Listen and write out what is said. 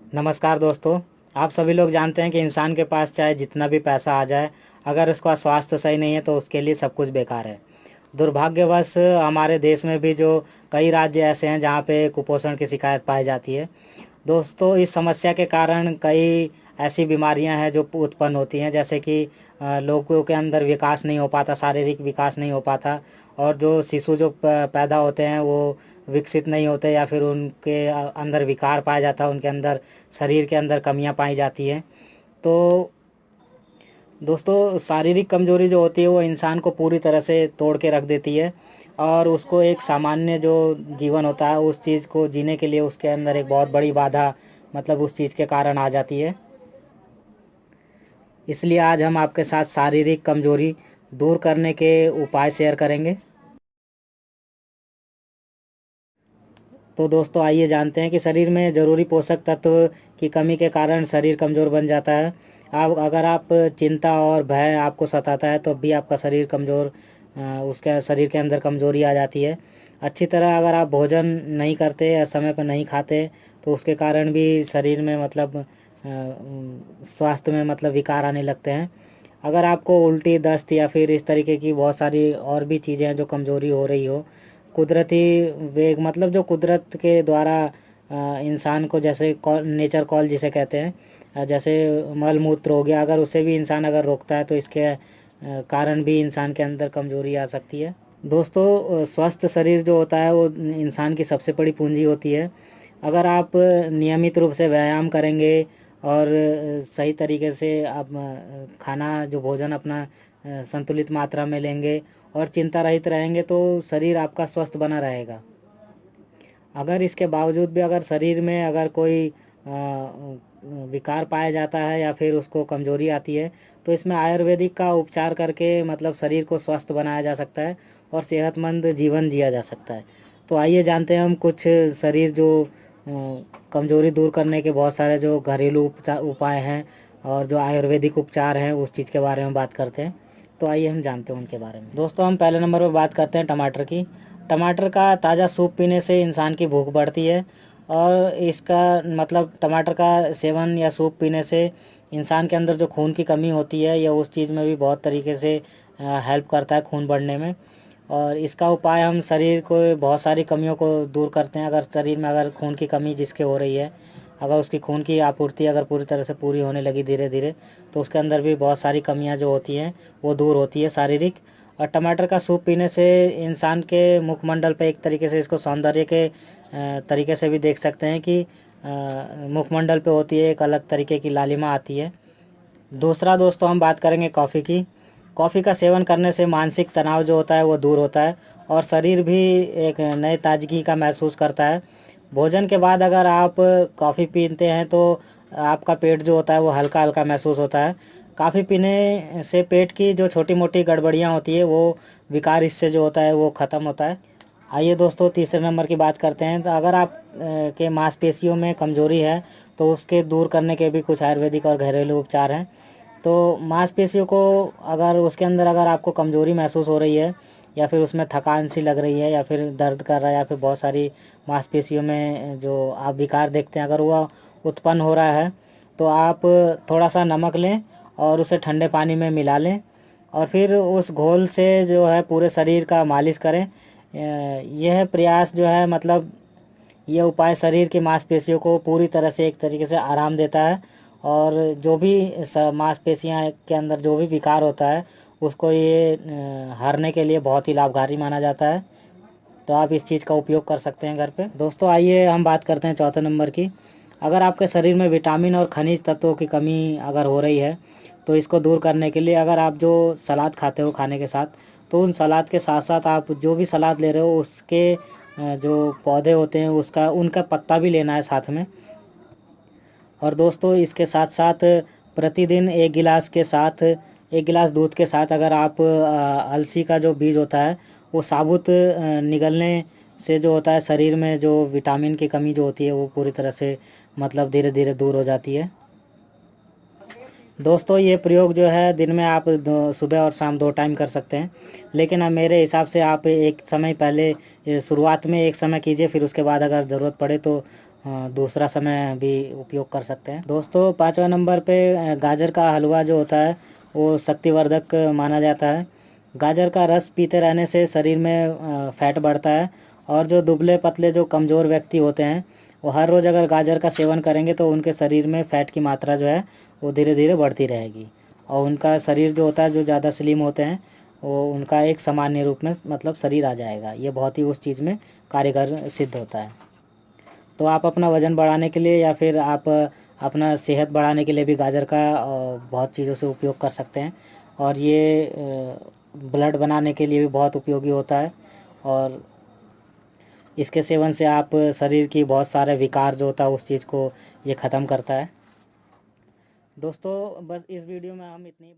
नमस्कार दोस्तों। आप सभी लोग जानते हैं कि इंसान के पास चाहे जितना भी पैसा आ जाए, अगर उसका स्वास्थ्य सही नहीं है तो उसके लिए सब कुछ बेकार है। दुर्भाग्यवश हमारे देश में भी जो कई राज्य ऐसे हैं जहाँ पे कुपोषण की शिकायत पाई जाती है। दोस्तों, इस समस्या के कारण कई ऐसी बीमारियां हैं जो उत्पन्न होती हैं, जैसे कि लोगों के अंदर विकास नहीं हो पाता, शारीरिक विकास नहीं हो पाता, और जो शिशु जो पैदा होते हैं वो विकसित नहीं होते, या फिर उनके अंदर विकार पाया जाता है, उनके अंदर शरीर के अंदर कमियां पाई जाती हैं। तो दोस्तों, शारीरिक कमजोरी जो होती है वो इंसान को पूरी तरह से तोड़ के रख देती है, और उसको एक सामान्य जो जीवन होता है उस चीज़ को जीने के लिए उसके अंदर एक बहुत बड़ी बाधा, मतलब उस चीज़ के कारण आ जाती है। इसलिए आज हम आपके साथ शारीरिक कमजोरी दूर करने के उपाय शेयर करेंगे। तो दोस्तों, आइए जानते हैं कि शरीर में ज़रूरी पोषक तत्व की कमी के कारण शरीर कमज़ोर बन जाता है। अगर आप चिंता और भय आपको सताता है तो भी आपका शरीर कमज़ोर, उसके शरीर के अंदर कमज़ोरी आ जाती है। अच्छी तरह अगर आप भोजन नहीं करते या समय पर नहीं खाते तो उसके कारण भी शरीर में मतलब स्वास्थ्य में मतलब विकार आने लगते हैं। अगर आपको उल्टी, दस्त या फिर इस तरीके की बहुत सारी और भी चीज़ें हैं जो कमज़ोरी हो रही हो, कुदरती वेग मतलब जो कुदरत के द्वारा इंसान को, जैसे कॉल, नेचर कॉल जिसे कहते हैं, जैसे मल मूत्र हो गया, अगर उसे भी इंसान अगर रोकता है तो इसके कारण भी इंसान के अंदर कमजोरी आ सकती है। दोस्तों, स्वस्थ शरीर जो होता है वो इंसान की सबसे बड़ी पूंजी होती है। अगर आप नियमित रूप से व्यायाम करेंगे और सही तरीके से आप खाना, जो भोजन अपना संतुलित मात्रा में लेंगे और चिंता रहित रहेंगे तो शरीर आपका स्वस्थ बना रहेगा। अगर इसके बावजूद भी अगर शरीर में अगर कोई विकार पाया जाता है या फिर उसको कमजोरी आती है तो इसमें आयुर्वेदिक का उपचार करके मतलब शरीर को स्वस्थ बनाया जा सकता है और सेहतमंद जीवन जिया जा सकता है। तो आइए जानते हैं हम कुछ शरीर जो कमजोरी दूर करने के बहुत सारे जो घरेलू उपाय हैं और जो आयुर्वेदिक उपचार हैं उस चीज़ के बारे में बात करते हैं। तो आइए हम जानते हैं उनके बारे में। दोस्तों, हम पहले नंबर पर बात करते हैं टमाटर की। टमाटर का ताज़ा सूप पीने से इंसान की भूख बढ़ती है, और इसका मतलब टमाटर का सेवन या सूप पीने से इंसान के अंदर जो खून की कमी होती है या उस चीज़ में भी बहुत तरीके से हेल्प करता है खून बढ़ने में। और इसका उपाय हम शरीर को बहुत सारी कमियों को दूर करते हैं। अगर शरीर में अगर खून की कमी जिसके हो रही है, अगर उसकी खून की आपूर्ति अगर पूरी तरह से पूरी होने लगी धीरे धीरे, तो उसके अंदर भी बहुत सारी कमियां जो होती हैं वो दूर होती है शारीरिक। और टमाटर का सूप पीने से इंसान के मुखमंडल पे एक तरीके से इसको सौंदर्य के तरीके से भी देख सकते हैं कि मुखमंडल पे होती है एक अलग तरीके की लालिमा आती है। दूसरा दोस्तों, हम बात करेंगे कॉफ़ी की। कॉफ़ी का सेवन करने से मानसिक तनाव जो होता है वो दूर होता है और शरीर भी एक नए ताजगी का महसूस करता है। भोजन के बाद अगर आप कॉफ़ी पीते हैं तो आपका पेट जो होता है वो हल्का हल्का महसूस होता है। कॉफ़ी पीने से पेट की जो छोटी मोटी गड़बड़ियाँ होती है वो विकार इससे जो होता है वो ख़त्म होता है। आइए दोस्तों, तीसरे नंबर की बात करते हैं। तो अगर आप के मांसपेशियों में कमज़ोरी है तो उसके दूर करने के भी कुछ आयुर्वेदिक और घरेलू उपचार हैं। तो मांसपेशियों को अगर उसके अंदर अगर आपको कमज़ोरी महसूस हो रही है या फिर उसमें थकान सी लग रही है या फिर दर्द कर रहा है या फिर बहुत सारी मांसपेशियों में जो आप विकार देखते हैं अगर वह उत्पन्न हो रहा है, तो आप थोड़ा सा नमक लें और उसे ठंडे पानी में मिला लें और फिर उस घोल से जो है पूरे शरीर का मालिश करें। यह प्रयास जो है मतलब यह उपाय शरीर की मांसपेशियों को पूरी तरह से एक तरीके से आराम देता है, और जो भी मांसपेशियां के अंदर जो भी विकार होता है उसको ये हारने के लिए बहुत ही लाभकारी माना जाता है। तो आप इस चीज़ का उपयोग कर सकते हैं घर पे। दोस्तों, आइए हम बात करते हैं चौथे नंबर की। अगर आपके शरीर में विटामिन और खनिज तत्वों की कमी अगर हो रही है तो इसको दूर करने के लिए अगर आप जो सलाद खाते हो खाने के साथ, तो उन सलाद के साथ साथ आप जो भी सलाद ले रहे हो उसके जो पौधे होते हैं उसका उनका पत्ता भी लेना है साथ में। और दोस्तों, इसके साथ साथ प्रतिदिन एक गिलास दूध के साथ अगर आप अलसी का जो बीज होता है वो साबुत निगलने से जो होता है शरीर में जो विटामिन की कमी जो होती है वो पूरी तरह से मतलब धीरे धीरे दूर हो जाती है। दोस्तों, ये प्रयोग जो है दिन में आप सुबह और शाम दो टाइम कर सकते हैं, लेकिन अब मेरे हिसाब से आप एक समय पहले शुरुआत में एक समय कीजिए, फिर उसके बाद अगर ज़रूरत पड़े तो दूसरा समय भी उपयोग कर सकते हैं। दोस्तों 5वां नंबर पे गाजर का हलवा जो होता है वो शक्तिवर्धक माना जाता है। गाजर का रस पीते रहने से शरीर में फैट बढ़ता है, और जो दुबले पतले जो कमज़ोर व्यक्ति होते हैं वो हर रोज़ अगर गाजर का सेवन करेंगे तो उनके शरीर में फ़ैट की मात्रा जो है वो धीरे धीरे बढ़ती रहेगी, और उनका शरीर जो होता है, जो ज़्यादा स्लिम होते हैं, वो उनका एक सामान्य रूप में मतलब शरीर आ जाएगा। ये बहुत ही उस चीज़ में कारगर सिद्ध होता है। तो आप अपना वज़न बढ़ाने के लिए या फिर आप अपना सेहत बढ़ाने के लिए भी गाजर का बहुत चीज़ों से उपयोग कर सकते हैं, और ये ब्लड बनाने के लिए भी बहुत उपयोगी होता है, और इसके सेवन से आप शरीर की बहुत सारे विकार जो होता है उस चीज़ को ये ख़त्म करता है। दोस्तों बस इस वीडियो में हम इतनी